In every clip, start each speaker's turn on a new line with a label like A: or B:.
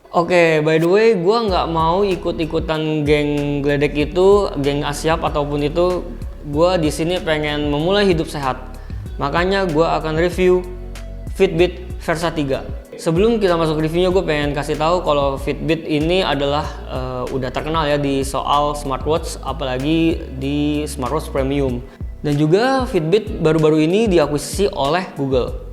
A: Oke, by the way, gue nggak mau ikut-ikutan geng geledek itu, geng Asyap ataupun itu. Gue di sini pengen memulai hidup sehat. Makanya gue akan review Fitbit Versa 3. Sebelum kita masuk reviewnya, gue pengen kasih tahu kalau Fitbit ini adalah udah terkenal ya di soal smartwatch, apalagi di smartwatch premium. Dan juga Fitbit baru-baru ini diakuisisi oleh Google.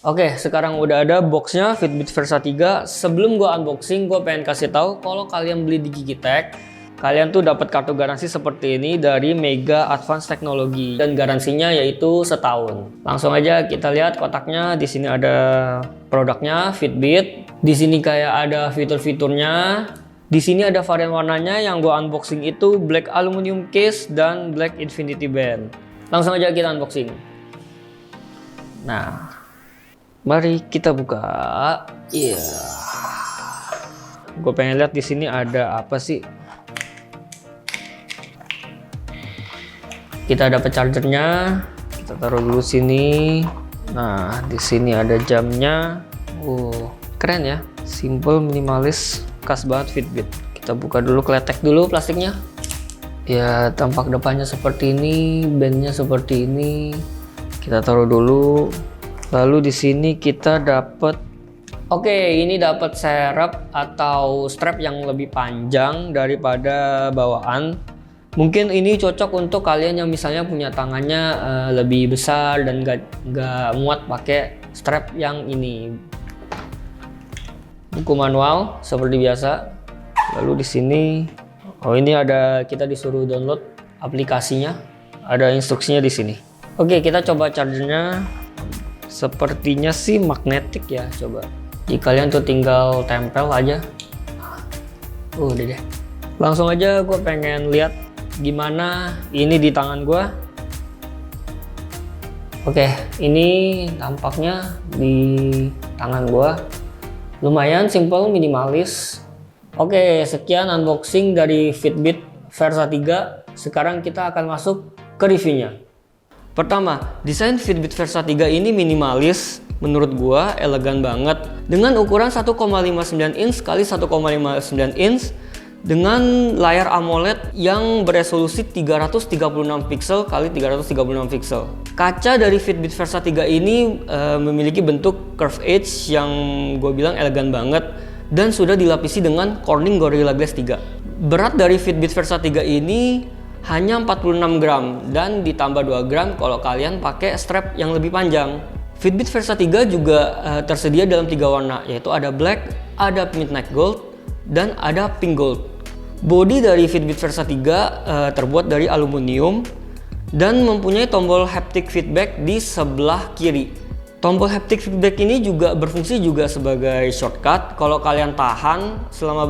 A: Oke, sekarang udah ada boxnya Fitbit Versa 3. Sebelum gua unboxing, gue pengen kasih tahu kalau kalian beli di Gigitech, kalian tuh dapat kartu garansi seperti ini dari Mega Advance Technology dan garansinya yaitu setahun. Langsung aja kita lihat kotaknya. Di sini ada produknya Fitbit. Di sini kayak ada fitur-fiturnya. Di sini ada varian warnanya yang gua unboxing itu black aluminium case dan black infinity band. Langsung aja kita unboxing. Nah, mari kita buka. Iya. Gue pengen lihat di sini ada apa sih. Kita dapat chargernya. Kita taruh dulu sini. Nah, di sini ada jamnya. Keren ya. Simple, minimalis, khas banget Fitbit. Kita buka dulu, kletek dulu plastiknya. Ya, tampak depannya seperti ini, bandnya seperti ini. Kita taruh dulu. Lalu di sini kita dapat, ini dapat serep atau strap yang lebih panjang daripada bawaan. Mungkin ini cocok untuk kalian yang misalnya punya tangannya lebih besar dan gak muat pakai strap yang ini. Buku manual seperti biasa. Lalu di sini, ini ada, kita disuruh download aplikasinya. Ada instruksinya di sini. Oke, kita coba chargernya. Sepertinya sih magnetik ya, coba. Jadi kalian tuh tinggal tempel aja. Udah deh. Langsung aja gue pengen lihat gimana ini di tangan gue. Oke, ini tampaknya di tangan gue. Lumayan simple, minimalis. Oke, sekian unboxing dari Fitbit Versa 3. Sekarang kita akan masuk ke reviewnya. Pertama, desain Fitbit Versa 3 ini minimalis, menurut gua elegan banget dengan ukuran 1,59 inch x 1,59 inch dengan layar AMOLED yang beresolusi 336 pixel x 336 pixel. Kaca dari Fitbit Versa 3 ini memiliki bentuk curve edge yang gue bilang elegan banget dan sudah dilapisi dengan Corning Gorilla Glass 3. Berat dari Fitbit Versa 3 ini hanya 46 gram dan ditambah 2 gram kalau kalian pakai strap yang lebih panjang. Fitbit Versa 3 juga tersedia dalam 3 warna, yaitu ada black, ada midnight gold, dan ada pink gold. Bodi dari Fitbit Versa 3 terbuat dari aluminium dan mempunyai tombol haptic feedback di sebelah kiri. Tombol haptic feedback ini juga berfungsi juga sebagai shortcut. Kalau kalian tahan selama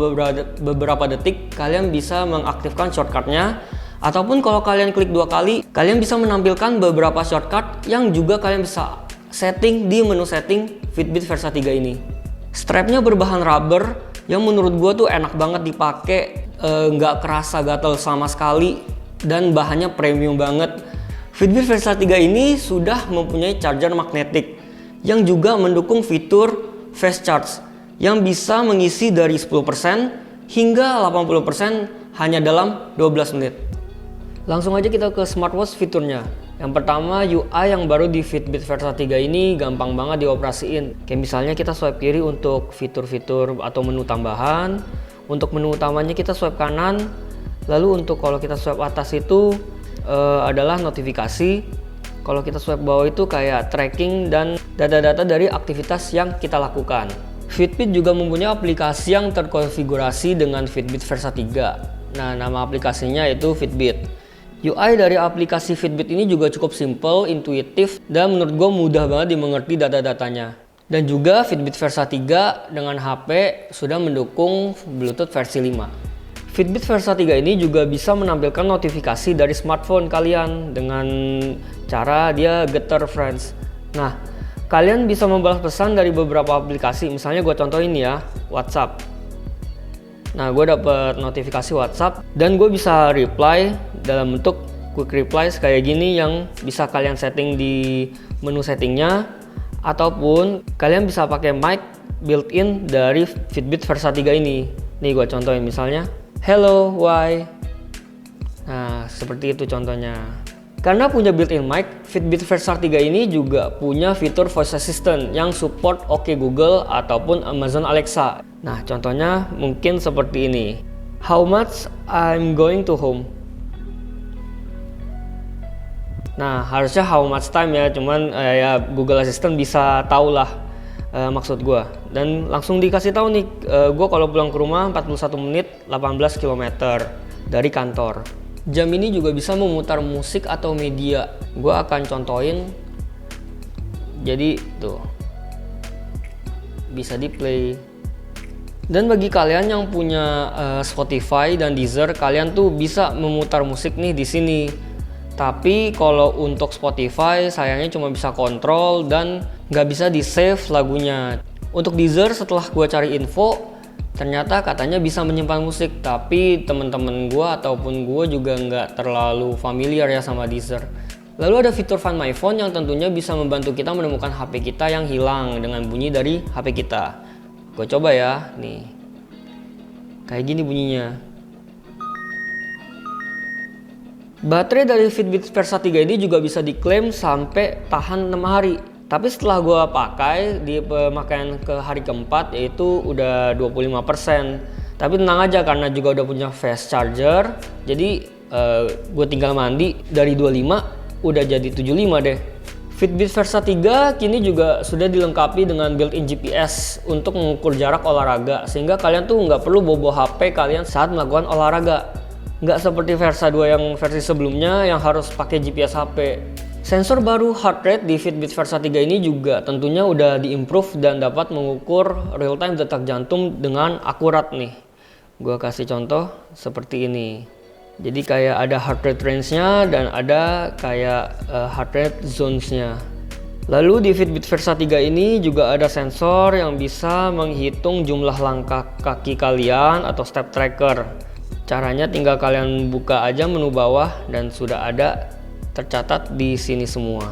A: beberapa detik, kalian bisa mengaktifkan shortcutnya. Ataupun kalau kalian klik 2 kali, kalian bisa menampilkan beberapa shortcut yang juga kalian bisa setting di menu setting Fitbit Versa 3 ini. Strapnya berbahan rubber yang menurut gua tuh enak banget dipakai, nggak kerasa gatel sama sekali dan bahannya premium banget. Fitbit Versa 3 ini sudah mempunyai charger magnetik yang juga mendukung fitur fast charge yang bisa mengisi dari 10% hingga 80% hanya dalam 12 menit. Langsung aja kita ke smartwatch fiturnya. Yang pertama, UI yang baru di Fitbit Versa 3 ini gampang banget dioperasiin. Kayak misalnya kita swipe kiri untuk fitur-fitur atau menu tambahan. Untuk menu utamanya kita swipe kanan. Lalu untuk kalau kita swipe atas itu adalah notifikasi. Kalau kita swipe bawah itu kayak tracking dan data-data dari aktivitas yang kita lakukan. Fitbit juga mempunyai aplikasi yang terkonfigurasi dengan Fitbit Versa 3. Nah, nama aplikasinya itu Fitbit. UI dari aplikasi Fitbit ini juga cukup simple, intuitif, dan menurut gue mudah banget dimengerti data-datanya. Dan juga Fitbit Versa 3 dengan HP sudah mendukung Bluetooth versi 5. Fitbit Versa 3 ini juga bisa menampilkan notifikasi dari smartphone kalian dengan cara dia Getter Friends. Nah, kalian bisa membalas pesan dari beberapa aplikasi, misalnya gue contohin ya, WhatsApp. Nah, gue dapet notifikasi WhatsApp dan gue bisa reply dalam bentuk quick replies kayak gini yang bisa kalian setting di menu settingnya, ataupun kalian bisa pakai mic built-in dari Fitbit Versa 3 ini. Nih gue contohin misalnya, hello, why? Nah, seperti itu contohnya. Karena punya built-in mic, Fitbit Versa 3 ini juga punya fitur voice assistant yang support OK Google ataupun Amazon Alexa. Nah, contohnya mungkin seperti ini. How much I'm going to home? Nah, harusnya how much time ya, cuman ya Google Assistant bisa tahu lah maksud gue. Dan langsung dikasih tahu nih, gue kalau pulang ke rumah 41 menit 18 km dari kantor. Jam ini juga bisa memutar musik atau media. Gue akan contohin. Jadi tuh, bisa di play. Dan bagi kalian yang punya Spotify dan Deezer, kalian tuh bisa memutar musik nih di sini. Tapi kalau untuk Spotify sayangnya cuma bisa kontrol dan nggak bisa di save lagunya. Untuk Deezer setelah gue cari info, ternyata katanya bisa menyimpan musik. Tapi temen-temen gue ataupun gue juga nggak terlalu familiar ya sama Deezer. Lalu ada fitur Find My Phone yang tentunya bisa membantu kita menemukan HP kita yang hilang dengan bunyi dari HP kita. Gue coba ya, nih. Kayak gini bunyinya. Baterai dari Fitbit Versa 3 ini juga bisa diklaim sampai tahan 6 hari. Tapi setelah gue pakai di pemakaian ke hari keempat, yaitu udah 25%. Tapi tenang aja karena juga udah punya fast charger. Jadi gue tinggal mandi dari 25 udah jadi 75 deh. Fitbit Versa 3 kini juga sudah dilengkapi dengan built-in GPS untuk mengukur jarak olahraga. Sehingga kalian tuh nggak perlu bawa HP kalian saat melakukan olahraga. Nggak seperti Versa 2 yang versi sebelumnya yang harus pakai GPS HP. Sensor baru heart rate di Fitbit Versa 3 ini juga tentunya udah diimprove dan dapat mengukur real time detak jantung dengan akurat nih. Gua kasih contoh seperti ini. Jadi kayak ada heart rate range-nya dan ada kayak heart rate zones-nya. Lalu di Fitbit Versa 3 ini juga ada sensor yang bisa menghitung jumlah langkah kaki kalian atau step tracker. Caranya tinggal kalian buka aja menu bawah dan sudah ada tercatat di sini semua.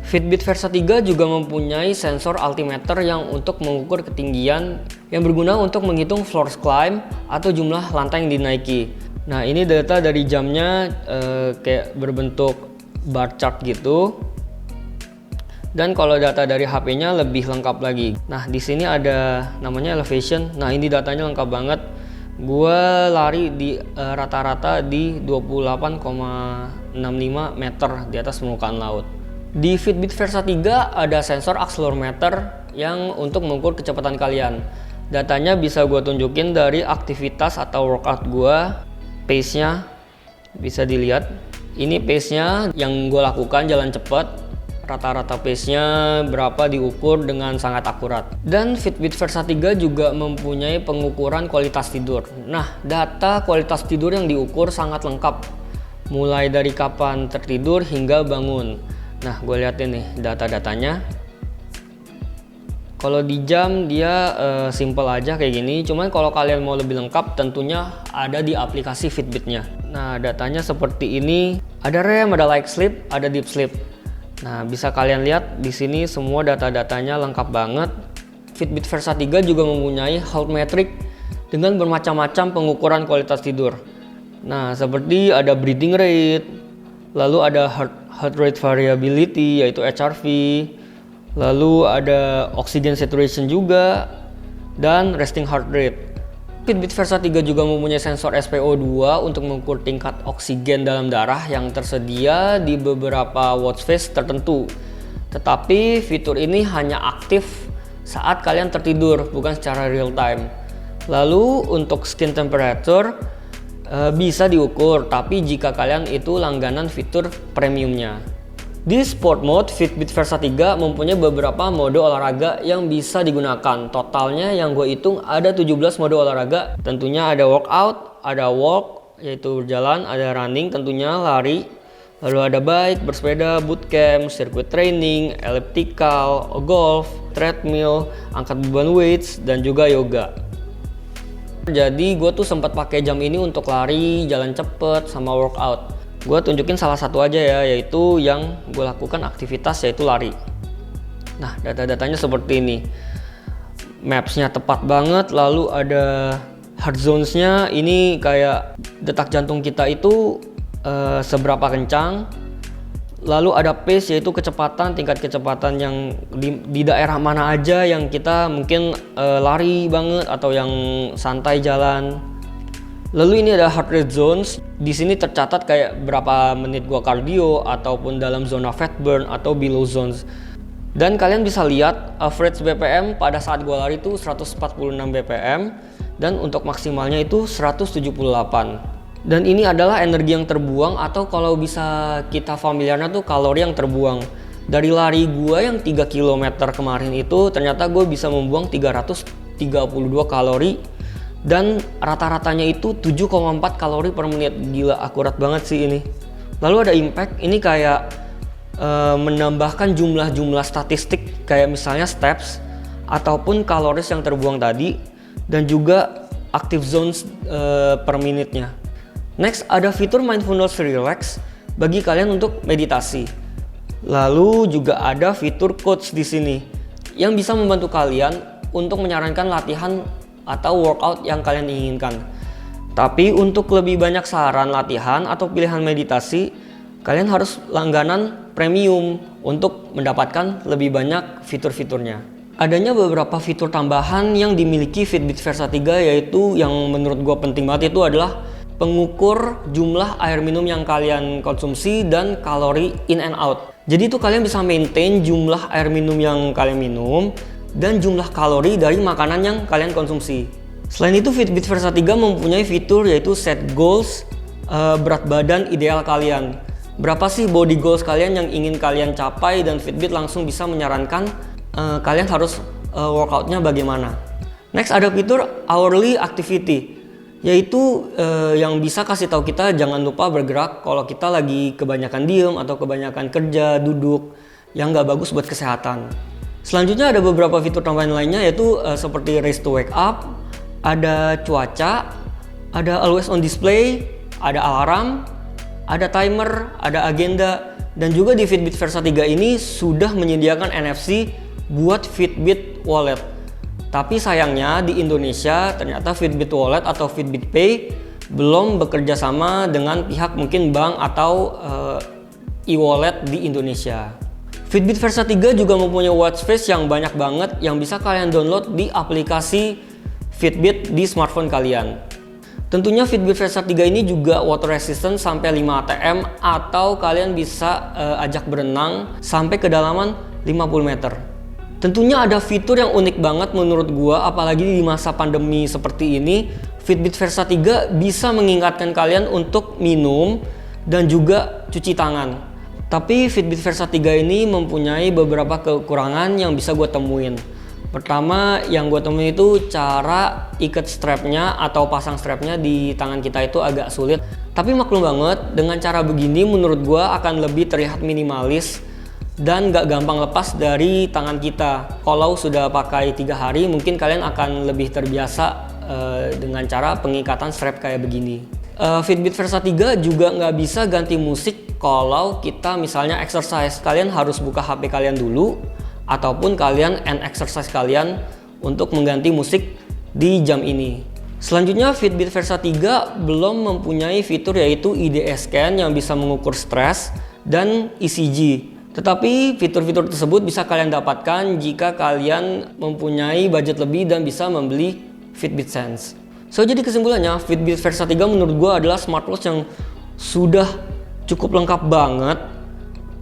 A: Fitbit Versa 3 juga mempunyai sensor altimeter yang untuk mengukur ketinggian yang berguna untuk menghitung floor climb atau jumlah lantai yang dinaiki. Nah, ini data dari jamnya kayak berbentuk bar chart gitu. Dan kalau data dari HP-nya lebih lengkap lagi. Nah, di sini ada namanya elevation. Nah, ini datanya lengkap banget. Gue lari di rata-rata di 28,65 meter di atas permukaan laut. Di Fitbit Versa 3 ada sensor accelerometer yang untuk mengukur kecepatan kalian. Datanya bisa gue tunjukin dari aktivitas atau workout gue. Pace-nya bisa dilihat. Ini pace-nya yang gue lakukan jalan cepat. Rata-rata pace-nya berapa diukur dengan sangat akurat. Dan Fitbit Versa 3 juga mempunyai pengukuran kualitas tidur. Nah, data kualitas tidur yang diukur sangat lengkap. Mulai dari kapan tertidur hingga bangun. Nah, gue liatin nih data-datanya. Kalau di jam dia simple aja kayak gini. Cuman kalau kalian mau lebih lengkap tentunya ada di aplikasi Fitbit-nya. Nah, datanya seperti ini. Ada REM, ada light sleep, ada deep sleep. Nah, bisa kalian lihat di sini semua data-datanya lengkap banget. Fitbit Versa 3 juga mempunyai health metric dengan bermacam-macam pengukuran kualitas tidur. Nah, seperti ada breathing rate, lalu ada heart rate variability yaitu HRV, lalu ada oxygen saturation juga, dan resting heart rate. Fitbit Versa 3 juga mempunyai sensor SpO2 untuk mengukur tingkat oksigen dalam darah yang tersedia di beberapa watch face tertentu. Tetapi fitur ini hanya aktif saat kalian tertidur, bukan secara real time. Lalu untuk skin temperature bisa diukur, tapi jika kalian itu langganan fitur premiumnya. Di sport mode, Fitbit Versa 3 mempunyai beberapa mode olahraga yang bisa digunakan. Totalnya yang gue hitung ada 17 mode olahraga. Tentunya ada workout, ada walk, yaitu berjalan, ada running, tentunya lari. Lalu ada bike, bersepeda, bootcamp, circuit training, elliptical, golf, treadmill, angkat beban weights, dan juga yoga. Jadi gue tuh sempat pakai jam ini untuk lari, jalan cepet, sama workout. Gue tunjukin salah satu aja ya, yaitu yang gue lakukan aktivitas yaitu lari. Nah, data-datanya seperti ini. Mapsnya tepat banget, lalu ada heart zones-nya, ini kayak detak jantung kita itu seberapa kencang. Lalu ada pace, yaitu kecepatan, tingkat kecepatan yang di daerah mana aja yang kita mungkin lari banget atau yang santai jalan. Lalu ini ada heart rate zones. Di sini tercatat kayak berapa menit gua cardio ataupun dalam zona fat burn atau below zones. Dan kalian bisa lihat average BPM pada saat gua lari itu 146 BPM dan untuk maksimalnya itu 178. Dan ini adalah energi yang terbuang atau kalau bisa kita familiarnya tuh kalori yang terbuang. Dari lari gua yang 3 km kemarin itu ternyata gue bisa membuang 332 kalori dan rata-ratanya itu 7,4 kalori per menit. Gila, akurat banget sih ini. Lalu ada impact, ini kayak menambahkan jumlah-jumlah statistik kayak misalnya steps ataupun kaloris yang terbuang tadi dan juga active zones per menitnya. Next, ada fitur mindfulness relax bagi kalian untuk meditasi. Lalu juga ada fitur coach di sini yang bisa membantu kalian untuk menyarankan latihan atau workout yang kalian inginkan. Tapi untuk lebih banyak saran latihan atau pilihan meditasi, kalian harus langganan premium untuk mendapatkan lebih banyak fitur-fiturnya. Adanya beberapa fitur tambahan yang dimiliki Fitbit Versa 3, yaitu yang menurut gue penting banget itu adalah pengukur jumlah air minum yang kalian konsumsi dan kalori in and out. Jadi itu kalian bisa maintain jumlah air minum yang kalian minum dan jumlah kalori dari makanan yang kalian konsumsi. Selain itu, Fitbit Versa 3 mempunyai fitur yaitu set goals berat badan ideal kalian. Berapa sih body goals kalian yang ingin kalian capai, dan Fitbit langsung bisa menyarankan kalian harus workoutnya bagaimana. Next, ada fitur hourly activity, yaitu yang bisa kasih tahu kita jangan lupa bergerak kalau kita lagi kebanyakan diem atau kebanyakan kerja duduk yang nggak bagus buat kesehatan. Selanjutnya ada beberapa fitur tambahan lainnya, yaitu seperti race to wake up, ada cuaca, ada always on display, ada alarm, ada timer, ada agenda, dan juga di Fitbit Versa 3 ini sudah menyediakan NFC buat Fitbit Wallet. Tapi sayangnya di Indonesia ternyata Fitbit Wallet atau Fitbit Pay belum bekerja sama dengan pihak mungkin bank atau e-wallet di Indonesia. Fitbit Versa 3 juga mempunyai watch face yang banyak banget yang bisa kalian download di aplikasi Fitbit di smartphone kalian. Tentunya Fitbit Versa 3 ini juga water resistant sampai 5 atm atau kalian bisa ajak berenang sampai kedalaman 50 meter. Tentunya ada fitur yang unik banget menurut gua, apalagi di masa pandemi seperti ini. Fitbit Versa 3 bisa mengingatkan kalian untuk minum dan juga cuci tangan. Tapi Fitbit Versa 3 ini mempunyai beberapa kekurangan yang bisa gua temuin. Pertama yang gue temuin itu cara ikat strapnya atau pasang strapnya di tangan kita itu agak sulit. Tapi maklum banget, dengan cara begini menurut gue akan lebih terlihat minimalis dan gak gampang lepas dari tangan kita. Kalau sudah pakai 3 hari mungkin kalian akan lebih terbiasa dengan cara pengikatan strap kayak begini. Fitbit Versa 3 juga nggak bisa ganti musik kalau kita misalnya exercise. Kalian harus buka HP kalian dulu ataupun kalian end exercise kalian untuk mengganti musik di jam ini. Selanjutnya Fitbit Versa 3 belum mempunyai fitur yaitu IDE scan yang bisa mengukur stres dan ECG. Tetapi fitur-fitur tersebut bisa kalian dapatkan jika kalian mempunyai budget lebih dan bisa membeli Fitbit Sense. So jadi kesimpulannya Fitbit Versa 3 menurut gue adalah smartwatch yang sudah cukup lengkap banget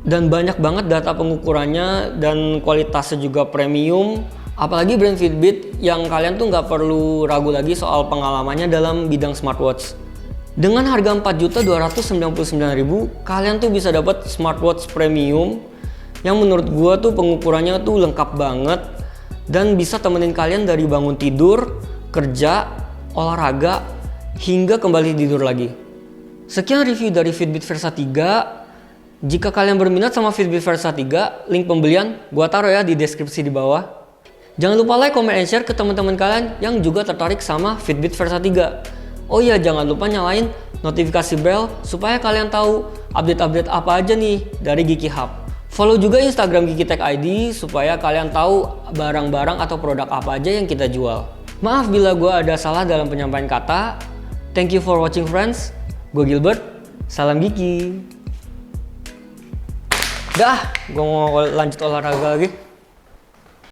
A: dan banyak banget data pengukurannya dan kualitasnya juga premium. Apalagi brand Fitbit yang kalian tuh nggak perlu ragu lagi soal pengalamannya dalam bidang smartwatch. Dengan harga 4.299.000 kalian tuh bisa dapat smartwatch premium yang menurut gua tuh pengukurannya tuh lengkap banget dan bisa temenin kalian dari bangun tidur, kerja, olahraga, hingga kembali tidur lagi. Sekian review dari Fitbit Versa 3. Jika kalian berminat sama Fitbit Versa 3, link pembelian gua taruh ya di deskripsi di bawah. Jangan lupa like, comment, and share ke teman-teman kalian yang juga tertarik sama Fitbit Versa 3. Oh iya, jangan lupa nyalain notifikasi bell supaya kalian tahu update-update apa aja nih dari Geeky Hub. Follow juga Instagram Geeky Tech ID supaya kalian tahu barang-barang atau produk apa aja yang kita jual. Maaf bila gue ada salah dalam penyampaian kata. Thank you for watching friends. Gue Gilbert, salam Geeky. Dah, gue mau lanjut olahraga lagi.